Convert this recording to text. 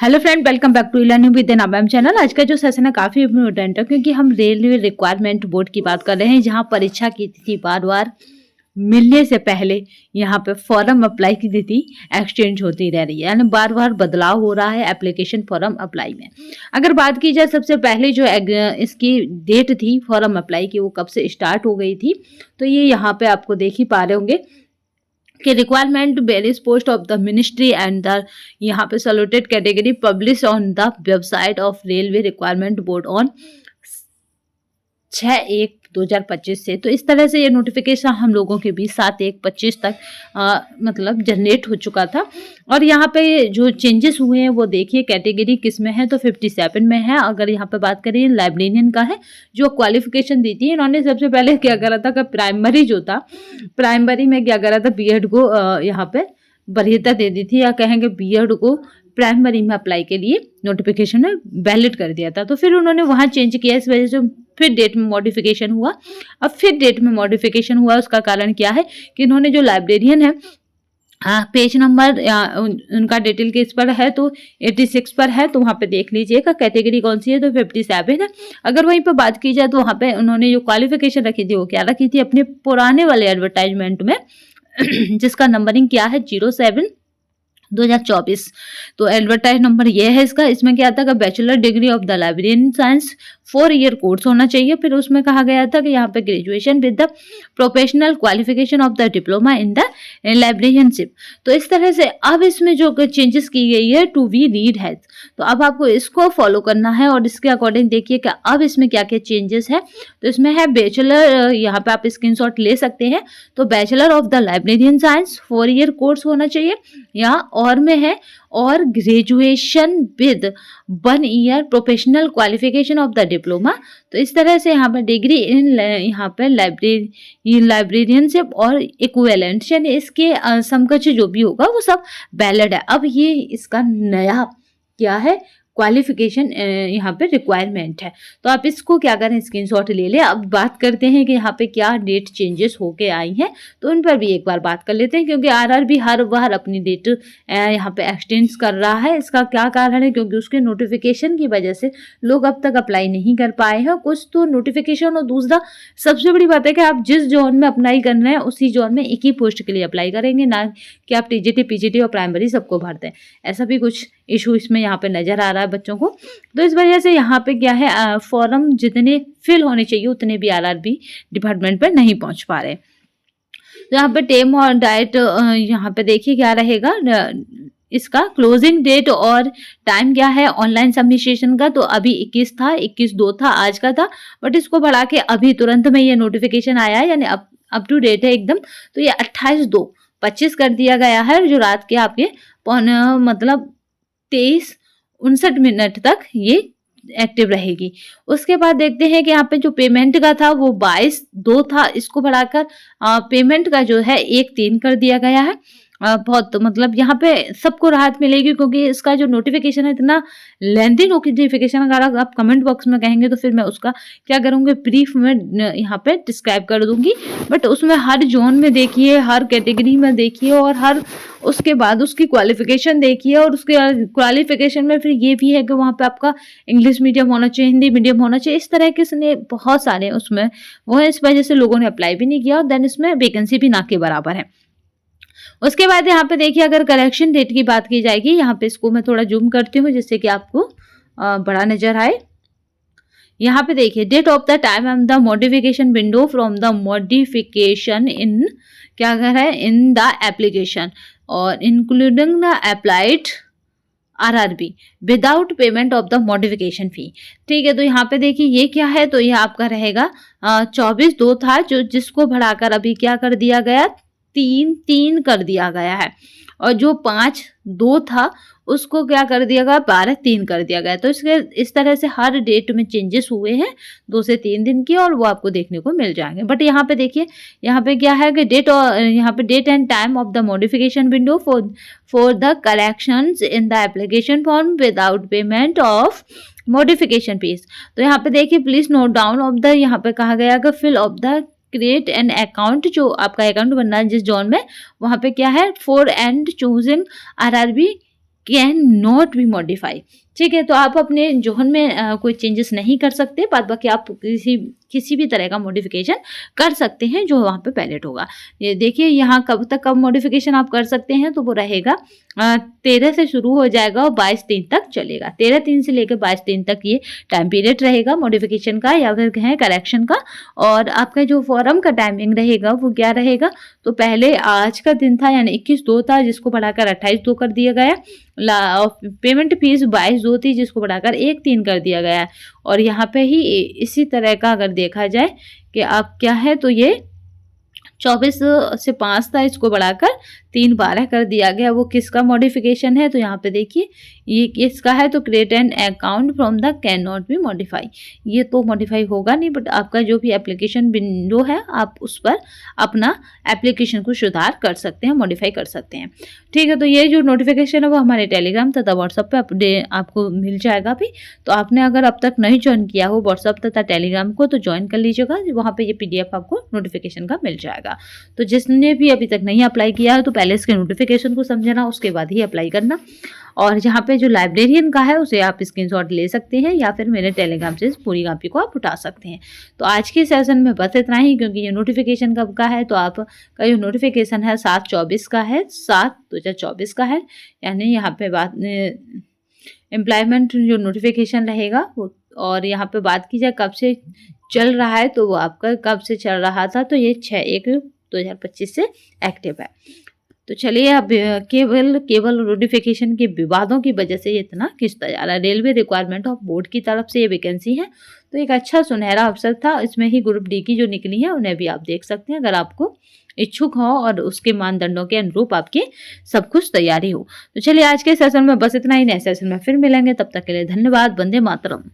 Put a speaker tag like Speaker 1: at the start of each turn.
Speaker 1: Hello friend, welcome back to learning with Nabam channel. आज का जो सेशन है काफ़ी इम्पोर्टेंट है क्योंकि हम रेलवे रिक्वायरमेंट बोर्ड की बात कर रहे हैं, जहां परीक्षा की तिथि बार बार मिलने से पहले यहां पे फॉर्म अप्लाई की तिथि एक्सचेंज होती रह रही है, यानी बार बार बदलाव हो रहा है एप्लीकेशन फॉर्म अप्लाई में। अगर बात की जाए सबसे पहले जो इसकी डेट थी फॉर्म अप्लाई की, वो कब से स्टार्ट हो गई थी, तो ये यहाँ पे आपको देख ही पा रहे होंगे कि requirement various post of the ministry and the यहाँ पे saluted category publish on the website of railway requirement board on 6/1/2025 से। तो इस तरह से ये नोटिफिकेशन हम लोगों के बीच 7/1/25 तक मतलब जनरेट हो चुका था। और यहाँ पे जो चेंजेस हुए हैं वो देखिए, कैटेगरी किस में है तो 57 में है। अगर यहाँ पे बात करें लाइब्रेरियन का है, जो क्वालिफिकेशन दी थी इन्होंने सबसे पहले क्या करा था कि प्राइमरी जो था, प्राइमरी में क्या करा था, बीएड को यहाँ पे वरीयता दे दी थी, या कहेंगे बीएड को प्राइमरी में अप्लाई के लिए नोटिफिकेशन में वैलिड कर दिया था। तो फिर उन्होंने वहाँ चेंज किया, इस वजह से फिर डेट में मॉडिफिकेशन हुआ। अब फिर डेट में मॉडिफिकेशन हुआ, उसका कारण क्या है कि इन्होंने जो लाइब्रेरियन है, पेज नंबर उनका डिटेल केस पर है तो 86 पर है, तो वहाँ पे देख लीजिएगा कैटेगरी कौन सी है, तो 57 है। अगर वहीं पर बात की जाए तो वहाँ पे उन्होंने जो क्वालिफिकेशन रखी थी वो क्या रखी थी अपने पुराने वाले एडवर्टाइजमेंट में जिसका नंबरिंग क्या है 07/2024। तो एडवर्टाइज नंबर ये है इसका। इसमें क्या था कि bachelor degree of the librarian science 4 year course होना चाहिए। फिर उसमें कहा गया था कि यहाँ पे graduation with the professional qualification of the diploma in the librarianship. तो इस तरह से अब इसमें जो चेंजेस की गई है टू वी रीड है, तो अब आपको इसको फॉलो करना है और इसके अकॉर्डिंग देखिए कि अब इसमें क्या क्या चेंजेस है। तो इसमें है बैचलर, यहाँ पे आप स्क्रीनशॉट ले सकते हैं, तो bachelor of the librarian science 4 year course होना चाहिए, या और में है और graduation with 1 year professional qualification of the diploma. तो इस तरह से यहाँ पर डिग्री इन यहाँ पे लाइब्रेरियनशिप और इक्विवेलेंट, यानी इसके समकक्ष जो भी होगा वो सब वैलिड है। अब ये इसका नया क्या है, क्वालिफिकेशन यहाँ पे रिक्वायरमेंट है। तो आप इसको क्या करें, स्क्रीनशॉट ले लें। अब बात करते हैं कि यहाँ पे क्या डेट चेंजेस होके आई हैं, तो उन पर भी एक बार बात कर लेते हैं, क्योंकि आरआरबी हर बार अपनी डेट यहाँ पे एक्सटेंड कर रहा है। इसका क्या कारण है, क्योंकि उसके नोटिफिकेशन की वजह से लोग अब तक अप्लाई नहीं कर पाए हैं, कुछ तो नोटिफिकेशन, और दूसरा सबसे बड़ी बात है कि आप जिस जोन में अप्लाई कर रहे हैं उसी जोन में एक ही पोस्ट के लिए अप्लाई करेंगे, ना कि आप टीजीटी पीजीटी और प्राइमरी सबको भरते हैं। ऐसा भी कुछ इशू इसमें यहाँ पे नजर आ रहा है बच्चों को। तो इस वजह से यहाँ पे क्या है, फॉर्म जितने फिल होने चाहिए उतने भी आरआरबी डिपार्टमेंट पे नहीं पहुंच पा रहे। तो यहाँ पे टेम और डाइट यहाँ पे देखिए क्या रहेगा, इसका क्लोजिंग डेट और टाइम क्या है ऑनलाइन सबमिशन का। तो अभी 21 था, 21/2 था आज का था, बट इसको बढ़ा के अभी तुरंत में ये नोटिफिकेशन आया है, यानी अप टू डेट है एकदम। तो ये 28/2/25 कर दिया गया है, जो रात के आपके मतलब 23:59 तक ये एक्टिव रहेगी। उसके बाद देखते हैं कि यहाँ पे जो पेमेंट का था वो 22/2 था, इसको बढ़ाकर पेमेंट का जो है 1/3 कर दिया गया है। बहुत मतलब यहाँ पे सबको राहत मिलेगी, क्योंकि इसका जो नोटिफिकेशन है इतना लेंथी नोटिफिकेशन, अगर आप कमेंट बॉक्स में कहेंगे तो फिर मैं उसका क्या करूँगी, ब्रीफ में यहाँ पे डिस्क्राइब कर दूंगी। बट उसमें हर जोन में देखिए, हर कैटेगरी में देखिए, और हर उसके बाद उसकी क्वालिफिकेशन देखिए, और उसके क्वालिफिकेशन में फिर ये भी है कि वहाँ पे आपका इंग्लिश मीडियम होना चाहिए, हिंदी मीडियम होना चाहिए, इस तरह के इसने बहुत सारे उसमें वो है। इस वजह से लोगों ने अप्लाई भी नहीं किया, और देन इसमें वैकेंसी भी ना के बराबर है। उसके बाद यहाँ पे देखिए, अगर करेक्शन डेट की बात की जाएगी, यहाँ पे इसको मैं थोड़ा जूम करती हूँ जिससे कि आपको बड़ा नजर आए। यहाँ पे देखिए, date of the time and the modification window from the modification in क्या कर है इन द एप्लीकेशन और including the applied RRB without payment of the modification fee. ठीक है, तो यहाँ पे देखिए ये क्या है, तो ये आपका रहेगा 24/2 था, जो जिसको बढ़ाकर अभी क्या कर दिया गया, 3/3 कर दिया गया है, और जो 5/2 था उसको क्या कर दिया गया, 12/3 कर दिया गया। तो इसके इस तरह से हर डेट में चेंजेस हुए हैं 2 से 3 दिन की, और वो आपको देखने को मिल जाएंगे। बट यहाँ पे देखिए, यहाँ पे क्या है कि डेट, और यहाँ पे date and time of the modification window for the corrections in the application form without payment of modification fees. तो यहाँ पे देखिए, please note down of the, यहाँ पे कहा गया कि fill of the create an account, जो आपका अकाउंट बनना है जिस जोन में, वहाँ पे क्या है for and choosing RRB can not be modify. ठीक है, तो आप अपने जोन में कोई चेंजेस नहीं कर सकते, बाद बाकी आप किसी भी तरह का मॉडिफिकेशन कर सकते हैं जो वहाँ पे वैलिड होगा। ये देखिए यहाँ कब मॉडिफिकेशन आप कर सकते हैं, तो वो रहेगा 13 से शुरू हो जाएगा और 22/3 तक चलेगा। 13/3 से लेकर 22/3 तक ये टाइम पीरियड रहेगा मॉडिफिकेशन का या फिर कहें करेक्शन का। और आपका जो फोरम का टाइमिंग रहेगा वो क्या रहेगा, तो पहले आज का दिन था यानी 21/2 था, जिसको बढ़ाकर 28/2 कर दिया गया। पेमेंट फीस 22/2 थी, जिसको बढ़ाकर 1/3 कर दिया गया है। और यहाँ पे ही इसी तरह का अगर देखा जाए कि आप क्या है, तो ये 24 से 5 था, इसको बढ़ाकर 3/12 कर दिया गया। वो किसका मॉडिफिकेशन है, तो यहाँ पे देखिए ये किसका है, तो create an account from the can not be modify. ये तो मॉडिफाई होगा नहीं, बट आपका जो भी एप्लीकेशन विंडो है आप उस पर अपना एप्लीकेशन को सुधार कर सकते हैं, मॉडिफाई कर सकते हैं। ठीक है, तो ये जो नोटिफिकेशन है वो हमारे टेलीग्राम तथा व्हाट्सएप पे अपडेट आपको मिल जाएगा भी। तो आपने अगर अब तक नहीं ज्वाइन किया हो व्हाट्सएप तथा टेलीग्राम को, तो ज्वाइन कर लीजिएगा, वहाँ पे ये PDF आपको नोटिफिकेशन का मिल जाएगा। तो जिसने भी अभी तक नहीं अप्लाई किया है, तो पहले इसके नोटिफिकेशन को समझना, उसके बाद ही अप्लाई करना। और यहाँ पे जो लाइब्रेरियन का है उसे आप स्क्रीनशॉट ले सकते हैं या फिर मेरे टेलीग्राम से इस पूरी कॉपी को आप उठा सकते हैं। तो आज के सेशन में बस इतना ही, क्योंकि ये नोटिफिकेशन कब का है, तो आपका जो नोटिफिकेशन है 7/24 का है, 7/2024 का है। यानी यहाँ पे बात एम्प्लॉयमेंट जो नोटिफिकेशन रहेगा वो, और यहाँ पे बात की जाए कब से चल रहा है, तो वो आपका कब से चल रहा था, तो ये 6/1/2025 से एक्टिव है। तो चलिए अब केवल नोटिफिकेशन के विवादों की वजह से ये इतना खिंचता जा रहा है। रेलवे रिक्वायरमेंट ऑफ बोर्ड की तरफ से ये वैकेंसी है, तो एक अच्छा सुनहरा अवसर था। इसमें ही ग्रुप डी की जो निकली है उन्हें भी आप देख सकते हैं, अगर आपको इच्छुक हो और उसके मानदंडों के अनुरूप आपकी सब कुछ तैयारी हो। तो चलिए आज के सेशन में बस इतना ही, नए सेशन में फिर मिलेंगे, तब तक के लिए धन्यवाद। वंदे मातरम।